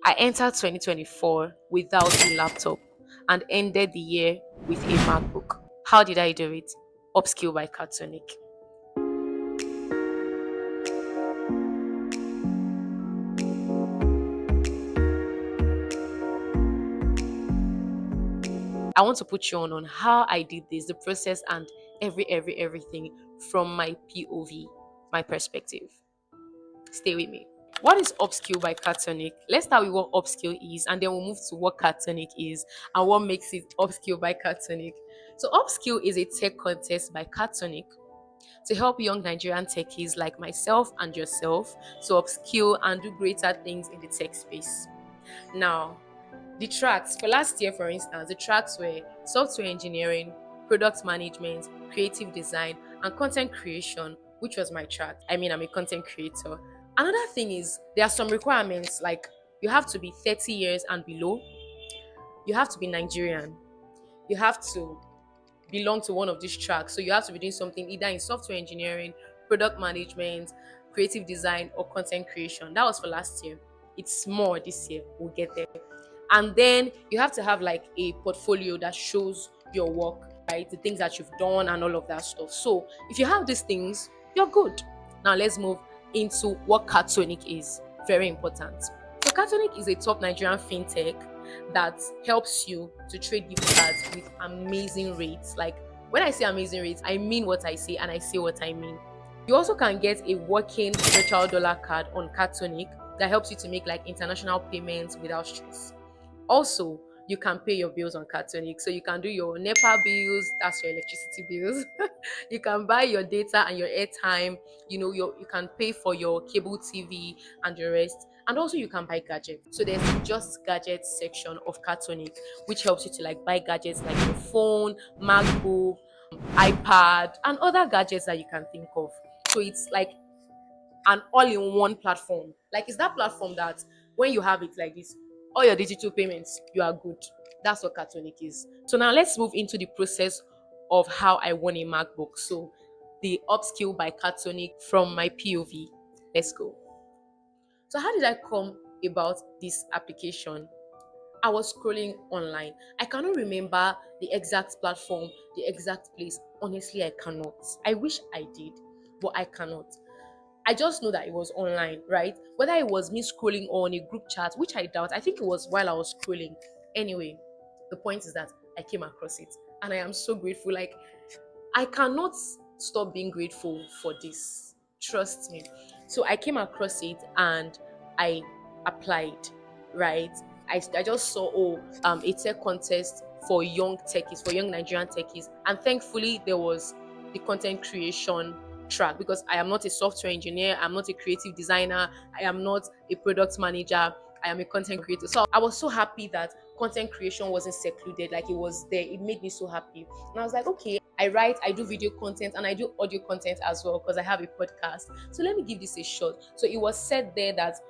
I entered 2024 without a laptop and ended the year with a MacBook. How did I do it? Upskill by Cardtonic. I want to put you on how I did this, the process, and everything from my POV, my perspective. Stay with me. What is Upskill by Cardtonic? Let's start with what Upskill is, and then we'll move to what Cardtonic is and what makes it Upskill by Cardtonic. So, Upskill is a tech contest by Cardtonic to help young Nigerian techies like myself and yourself to upskill and do greater things in the tech space. Now, the tracks for last year, for instance, the tracks were software engineering, product management, creative design, and content creation, which was my track. I mean, I'm a content creator. Another thing is there are some requirements like you have to be 30 years and below, you have to be Nigerian, you have to belong to one of these tracks. So you have to be doing something either in software engineering, product management, creative design, or content creation. That was for last year. It's more this year. We'll get there. And then you have to have like a portfolio that shows your work, right? The things that you've done and all of that stuff. So if you have these things, you're good. Now let's move into what Cardtonic is. Very important. So Cardtonic is a top Nigerian fintech that helps you to trade gift cards with amazing rates. Like when I say amazing rates, I mean what I say and I say what I mean. You also can get a working virtual dollar card on Cardtonic that helps you to make like international payments without stress. Also, you can pay your bills on Cardtonic. So you can do your NEPA bills, that's your electricity bills. You can buy your data and your airtime. You can pay for your cable TV and the rest. And also you can buy gadgets. So there's just gadgets section of Cardtonic, which helps you to like buy gadgets like your phone, MacBook, iPad, and other gadgets that you can think of. So it's like an all-in-one platform. Like it's that platform that when you have it like this, all your digital payments, you are good. That's what Cardtonic is. So now let's move into the process of how I won a MacBook. So the Upskill by Cardtonic from my POV. Let's go. So how did I come about this application? I was scrolling online. I cannot remember the exact platform, the exact place. Honestly, I cannot. I wish I did, but I cannot. I just know that it was online, right? Whether it was me scrolling or on a group chat, which I doubt. I think it was while I was scrolling. Anyway, the point is that I came across it and I am so grateful. Like, I cannot stop being grateful for this. Trust me. So I came across it and I applied, right? I just saw, a tech contest for young techies, for young Nigerian techies. And thankfully, there was the content creation track because I am not a software engineer, I'm not a creative designer, I am not a product manager, I am a content creator. So I was so happy that content creation wasn't secluded, like it was there. It made me so happy. And I was like, okay, I write, I do video content, and I do audio content as well because I have a podcast. So let me give this a shot. So it was said there that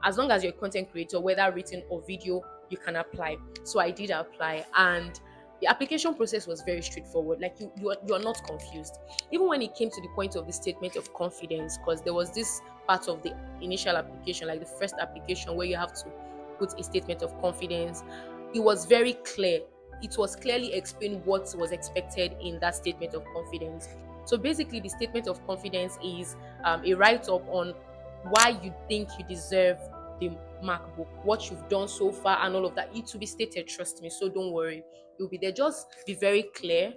as long as you're a content creator, whether written or video, you can apply. So I did apply, and the application process was very straightforward. Like you are not confused. Even when it came to the point of the statement of confidence, because there was this part of the initial application, like the first application, where you have to put a statement of confidence. It was very clear. It was clearly explained what was expected in that statement of confidence. So basically, the statement of confidence is a write-up on why you think you deserve the MacBook, what you've done so far, and all of that. It will be stated, trust me. So don't worry, it will be there. Just be very clear,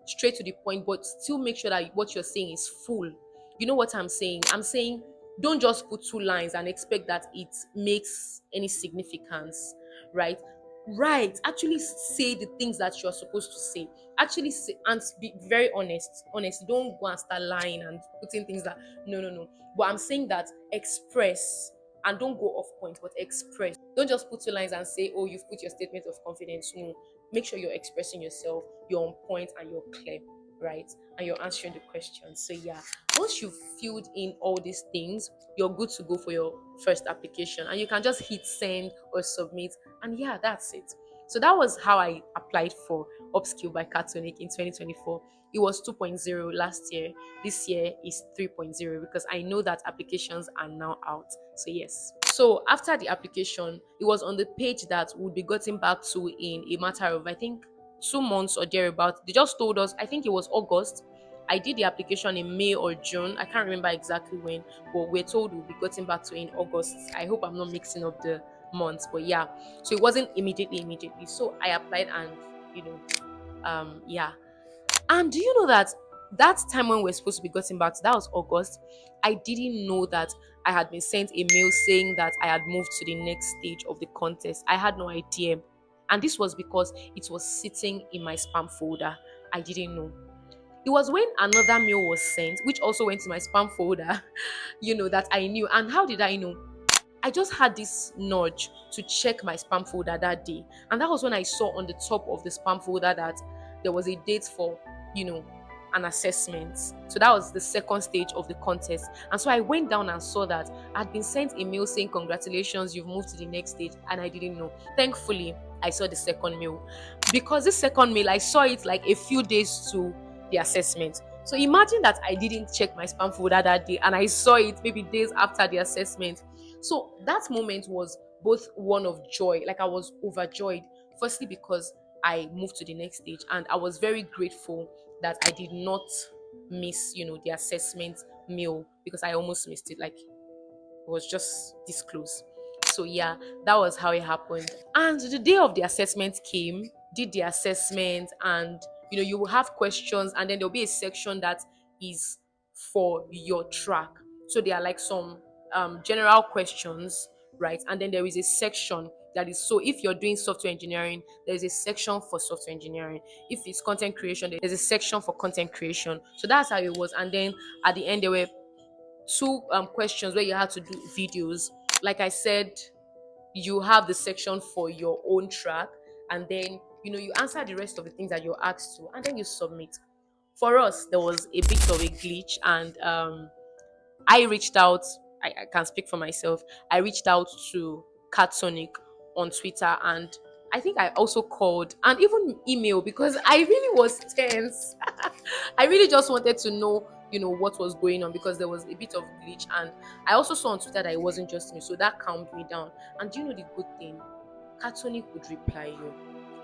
straight to the point, but still make sure that what you're saying is full. You know what I'm saying? I'm saying don't just put two lines and expect that it makes any significance, right? Right. Actually say the things that you're supposed to say. Actually say and be very honest. Honest. Don't go and start lying and putting things that no. But I'm saying that express and don't go off point, but express. Don't just put two lines and say, oh, you've put your statement of confidence. No. Make sure you're expressing yourself, you're on point and you're clear, right? And you're answering the questions. So yeah, once you've filled in all these things, you're good to go for your first application. And you can just hit send or submit. And yeah, that's it. So that was how I applied for Upskill by Cardtonic in 2024. It was 2.0 last year. This year is 3.0 because I know that applications are now out. So yes. So after the application, it was on the page that would be gotten back to in a matter of, I think, 2 months or thereabout. They just told us, I think it was August. I did the application in May or June. I can't remember exactly when, but we're told we'll be gotten back to in August. I hope I'm not mixing up the months, but yeah. So it wasn't immediately. So I applied and you know, yeah. And do you know that that time when we are supposed to be gotten back to, that was August, I didn't know that I had been sent a mail saying that I had moved to the next stage of the contest. I had no idea. And this was because it was sitting in my spam folder. I didn't know. It was when another mail was sent, which also went to my spam folder, that I knew. And how did I know? I just had this nudge to check my spam folder that day. And that was when I saw on the top of the spam folder that there was a date for, you know, an assessment. So that was the second stage of the contest. And so I went down and saw that I'd been sent a mail saying, "Congratulations, you've moved to the next stage." And I didn't know. Thankfully, I saw the second mail. Because this second mail, I saw it like a few days to the assessment. So imagine that I didn't check my spam folder that day and I saw it maybe days after the assessment. So that moment was both one of joy, like I was overjoyed. Firstly, because I moved to the next stage, and I was very grateful that I did not miss, the assessment meal, because I almost missed it. Like, it was just this close. So yeah, that was how it happened. And the day of the assessment came, did the assessment, and you will have questions, and then there'll be a section that is for your track. So there are like some general questions, right? And then there is a section that is, so if you're doing software engineering, there's a section for software engineering. If it's content creation, there's a section for content creation. So that's how it was. And then at the end, there were two questions where you had to do videos. Like I said, you have the section for your own track, and then you answer the rest of the things that you're asked to, and then you submit. For us, there was a bit of a glitch, and I reached out. I can speak for myself. I reached out to Cardtonic on Twitter, and I think I also called and even email, because I really was tense. I really just wanted to know, what was going on, because there was a bit of glitch, and I also saw on Twitter that it wasn't just me, so that calmed me down. And do you know the good thing? Cardtonic would reply you.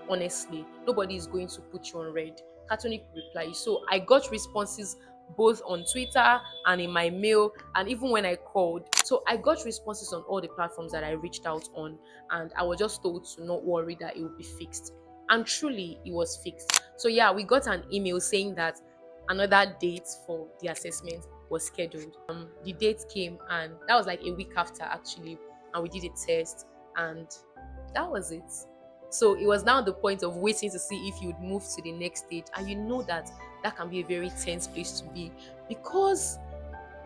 Honestly, nobody is going to put you on red. Cardtonic would reply you. So I got responses both on Twitter and in my mail, and even when I called. So I got responses on all the platforms that I reached out on, and I was just told to not worry, that it would be fixed. And truly, it was fixed. So yeah, we got an email saying that another date for the assessment was scheduled. The date came, and that was like a week after, actually, and we did a test, and that was it. So it was now the point of waiting to see if you'd move to the next stage. And you know that that can be a very tense place to be, because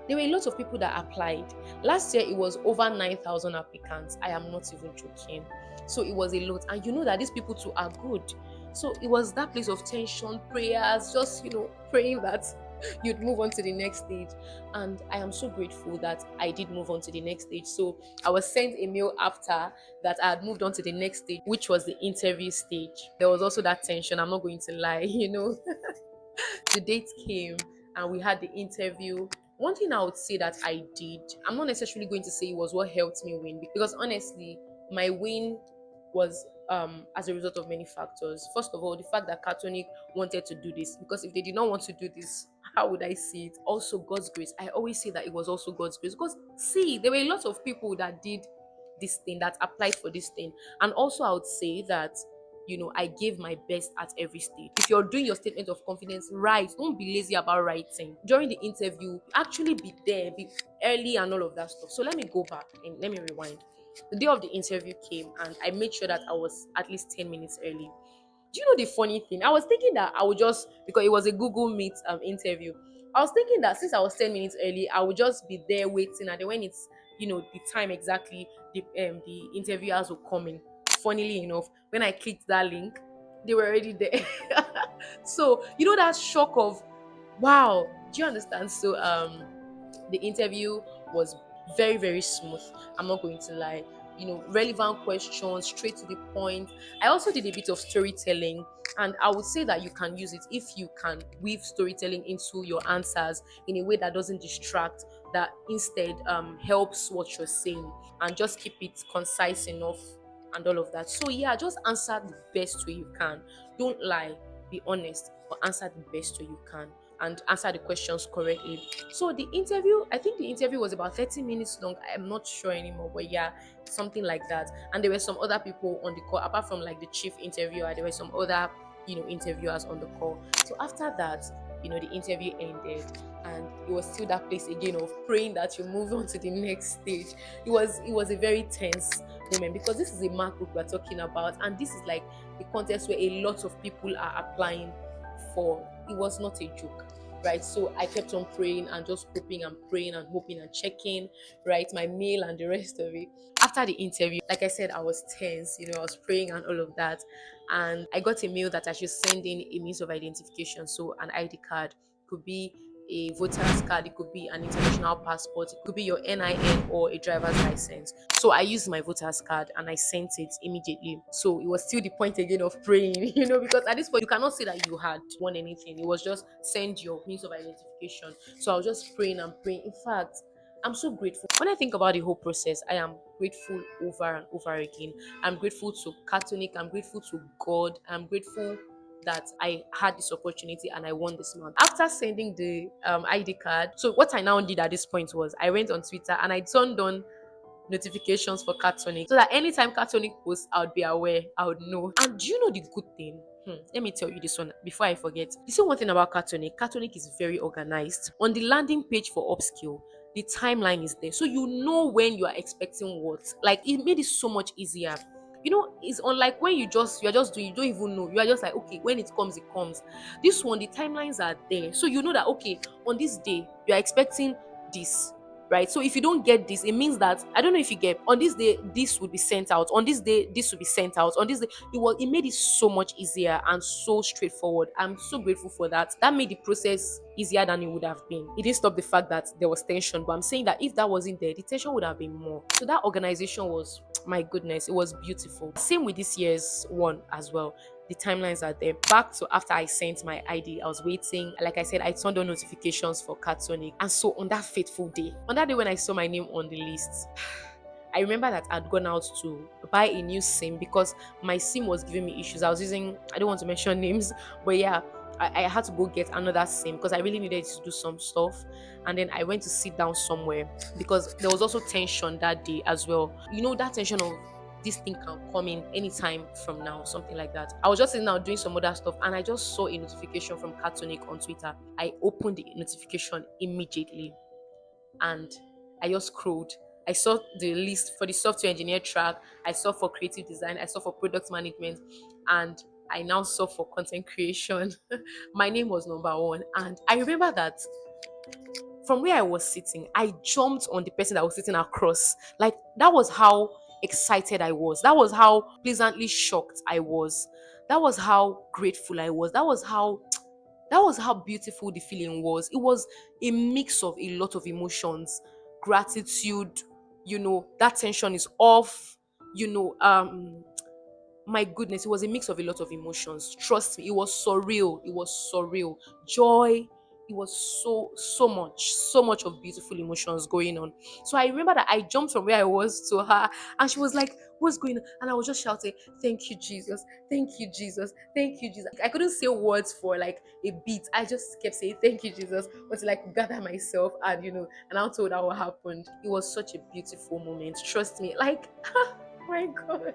there were a lot of people that applied. Last year, it was over 9,000 applicants. I am not even joking. So it was a lot. And you know that these people too are good. So it was that place of tension, prayers, just, praying that you'd move on to the next stage. And I am so grateful that I did move on to the next stage. So I was sent a mail after that I had moved on to the next stage, which was the interview stage. There was also that tension, I'm not going to lie, The date came and we had the interview. One thing I would say that I did, I'm not necessarily going to say it was what helped me win, because honestly, my win was as a result of many factors. First of all, the fact that Cardtonic wanted to do this, because if they did not want to do this, how would I see it? Also, God's grace. I always say that it was also God's grace, because see, there were a lot of people that did this thing, that applied for this thing. And also, I would say that I gave my best at every stage. If you're doing your statement of confidence, write. Don't be lazy about writing. During the interview, actually be there, be early and all of that stuff. So let me go back and let me rewind. The day of the interview came, and I made sure that I was at least 10 minutes early. Do you know the funny thing? I was thinking that I would just, because it was a Google Meet interview, I was thinking that since I was 10 minutes early, I would just be there waiting, and then when it's the time exactly, the interviewers will come in. Funnily enough, when I clicked that link, they were already there. So that shock of, wow, do you understand? So the interview was very, very smooth. I'm not going to lie. Relevant questions, straight to the point. I also did a bit of storytelling, and I would say that you can use it if you can weave storytelling into your answers in a way that doesn't distract, that instead helps what you're saying, and just keep it concise enough and all of that. So yeah, just answer the best way you can. Don't lie, be honest, but answer the best way you can and answer the questions correctly. So the interview, I think the interview was about 30 minutes long. I'm not sure anymore, but yeah, something like that. And there were some other people on the call, apart from like the chief interviewer, there were some other, interviewers on the call. So after that, the interview ended, and it was still that place again of praying that you move on to the next stage. It was a very tense moment, because this is a Macbook we're talking about, and this is like the contest where a lot of people are applying for. It was not a joke, right? So I kept on praying and just hoping and praying and hoping and checking, right, my mail and the rest of it. After the interview, like I said, I was tense, I was praying and all of that, and I got a mail that I should send in a means of identification. So an ID card, could be a voter's card, it could be an international passport, it could be your NIN or a driver's license. So I used my voter's card and I sent it immediately. So it was still the point again of praying, because at this point you cannot say that you had won anything. It was just send your means of identification. So I was just praying and praying. In fact, I'm so grateful. When I think about the whole process, I am grateful over and over again. I'm grateful to Cardtonic. I'm grateful to God. I'm grateful that I had this opportunity and I won this month. After sending the ID card, so what I now did at this point was I went on Twitter and I turned on notifications for Cardtonic, so that anytime Cardtonic posts, I would be aware, I would know. And do you know the good thing? Let me tell you this one before I forget. You see, one thing about Cardtonic, Cardtonic is very organized. On the landing page for Upskill, the timeline is there, so you know when you are expecting what. Like, it made it so much easier. It's unlike when you're just doing, you don't even know. You are just like, okay, when it comes, it comes. This one, the timelines are there, so you know that okay, on this day you are expecting this, right? So if you don't get this, it means that, I don't know if you get, on this day this would be sent out, on this day this would be sent out, on this day. It made it so much easier and so straightforward. I'm so grateful for that. That made the process easier than it would have been. It didn't stop the fact that there was tension, but I'm saying that if that wasn't there, the tension would have been more. So that organization was, my goodness, it was beautiful. Same with this year's one as well. The timelines are there. Back to after I sent my ID, I was waiting. Like I said, I turned on notifications for Cardtonic. And so on that fateful day, when I saw my name on the list, I remember that I'd gone out to buy a new SIM because my SIM was giving me issues. I was using, I don't want to mention names, but yeah, I had to go get another SIM because I really needed to do some stuff. And then I went to sit down somewhere because there was also tension that day as well. That tension of this thing can come in anytime from now, something like that. I was just sitting down doing some other stuff and I just saw a notification from Cardtonic on Twitter. I opened the notification immediately and I just scrolled. I saw the list for the software engineer track, I saw for creative design, I saw for product management, and I now saw for content creation. My name was number one. And I remember that from where I was sitting, I jumped on the person that was sitting across. Like, that was how excited I was. That was how pleasantly shocked I was. That was how grateful I was. That was how beautiful the feeling was. It was a mix of a lot of emotions. Gratitude, that tension is off, my goodness, it was a mix of a lot of emotions. Trust me, it was surreal. It was surreal. Joy. It was so much of beautiful emotions going on. So I remember that I jumped from where I was to her, and she was like, "What's going on?" And I was just shouting, "Thank you, Jesus! Thank you, Jesus! Thank you, Jesus!" I couldn't say words for like a bit. I just kept saying, "Thank you, Jesus," until I could gather myself, and I told her what happened. It was such a beautiful moment. Trust me, like, my God.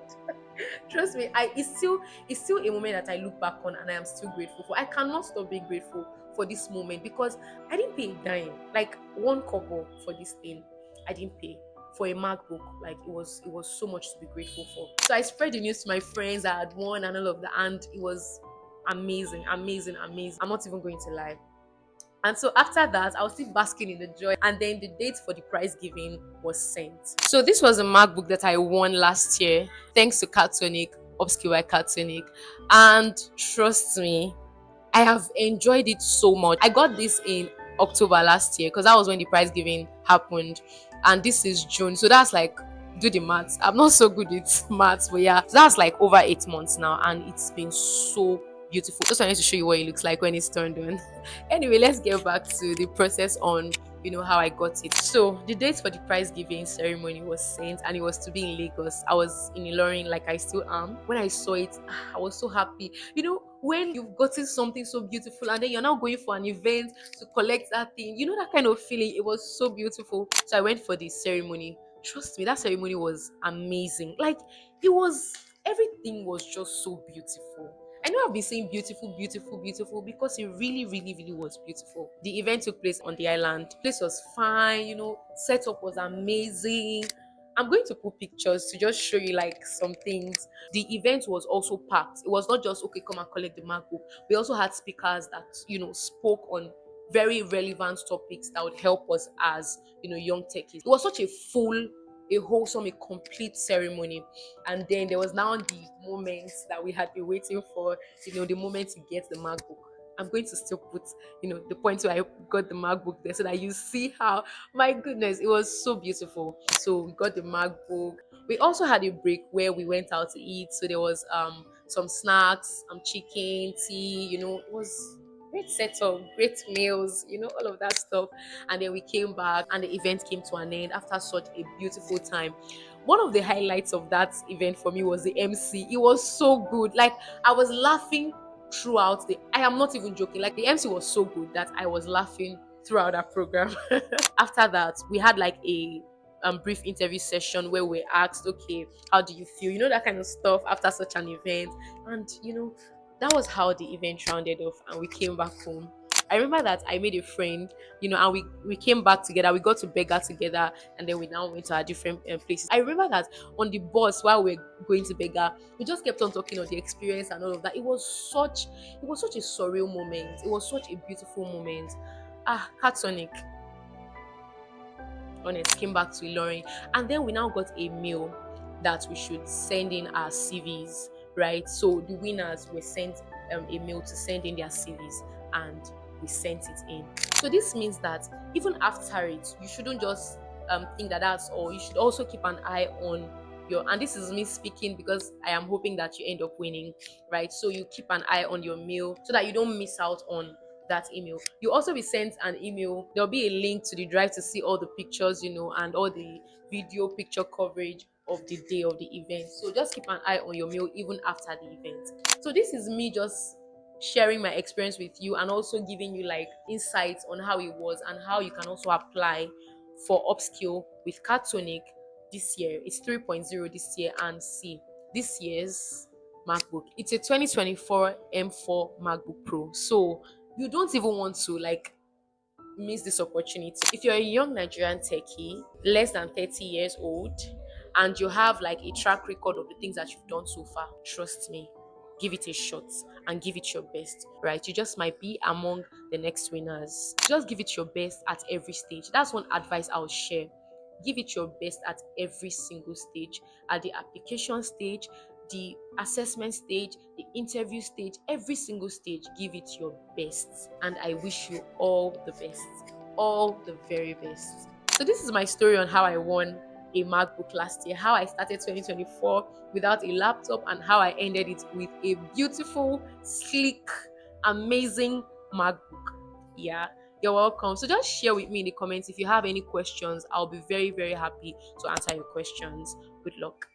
Trust me, it's still a moment that I look back on and I am still grateful for. I cannot stop being grateful for this moment because I didn't pay a dime, like one kobo for this thing. I didn't pay for a MacBook. Like, it was so much to be grateful for. So I spread the news to my friends I had won and all of that, and it was amazing. I'm not even going to lie. And so after that, I was still basking in the joy. And then the date for the prize giving was sent. So this was a MacBook that I won last year, thanks to Cardtonic, Upskill by Cardtonic. And trust me, I have enjoyed it so much. I got this in October last year because that was when the prize giving happened. And this is June. So that's like, do the maths. I'm not so good with maths, but yeah. So that's like over 8 months now. And it's been so beautiful. Just wanted to show you what it looks like when it's turned on. Anyway, let's get back to the process on how I got it. So the date for the prize giving ceremony was sent, and it was to be in Lagos. I was in Ilorin, like I still am. When I saw it, I was so happy. When you've gotten something so beautiful and then you're now going for an event to collect that thing, that kind of feeling. It was so beautiful. So I went for the ceremony. Trust me, that ceremony was amazing. Like, it was, everything was just so beautiful. I know I've been saying beautiful, beautiful, beautiful because it really, really, really was beautiful. The event took place on the island. The place was fine, setup was amazing. I'm going to put pictures to just show you like some things. The event was also packed. It was not just okay, come and collect the MacBook. We also had speakers that spoke on very relevant topics that would help us as young techies. It was such a wholesome, a complete ceremony. And then there was now the moments that we had been waiting for, the moment to get the MacBook. I'm going to still put, the point where I got the MacBook there so that you see how, my goodness, it was so beautiful. So we got the MacBook. We also had a break where we went out to eat. So there was some snacks, chicken, tea, it was great setup, great meals, all of that stuff. And then we came back and the event came to an end after such a beautiful time. One of the highlights of that event for me was the MC. It was so good. Like, I was laughing throughout I am not even joking. Like, the MC was so good that I was laughing throughout that program. After that, we had like a brief interview session where we asked, okay, how do you feel? That kind of stuff after such an event. And that was how the event rounded off, and we came back home. I remember that I made a friend, and we came back together. We got to Beggar together, and then we now went to our different places. I remember that on the bus while we were going to Beggar, we just kept on talking on the experience and all of that. It was such a surreal moment. It was such a beautiful moment. Cardtonic, honest, came back to Ilorin, and then we now got a mail that we should send in our CVs, right? So the winners were sent a mail to send in their CVs, and we sent it in. So this means that even after it, you shouldn't just think that that's all. You should also keep an eye on and this is me speaking because I am hoping that you end up winning, right? So you keep an eye on your mail so that you don't miss out on that email. You also be sent an email. There'll be a link to the drive to see all the pictures, and all the video picture coverage of the day of the event. So just keep an eye on your mail even after the event. So this is me just sharing my experience with you and also giving you like insights on how it was and how you can also apply for upskill with Cardtonic this year. It's 3.0 this year, and see, this year's MacBook. It's a 2024 M4 MacBook Pro. So you don't even want to like miss this opportunity. If you're a young Nigerian techie, less than 30 years old, and you have like a track record of the things that you've done so far, trust me, give it a shot and give it your best, right? You just might be among the next winners. Just give it your best at every stage. That's one advice I'll share. Give it your best at every single stage, at the application stage, the assessment stage, the interview stage, every single stage. Give it your best. And I wish you all the best, all the very best. So, this is my story on how I won a MacBook last year, how I started 2024 without a laptop, and how I ended it with a beautiful, sleek, amazing MacBook. Yeah, you're welcome. So just share with me in the comments if you have any questions. I'll be very, very happy to answer your questions. Good luck.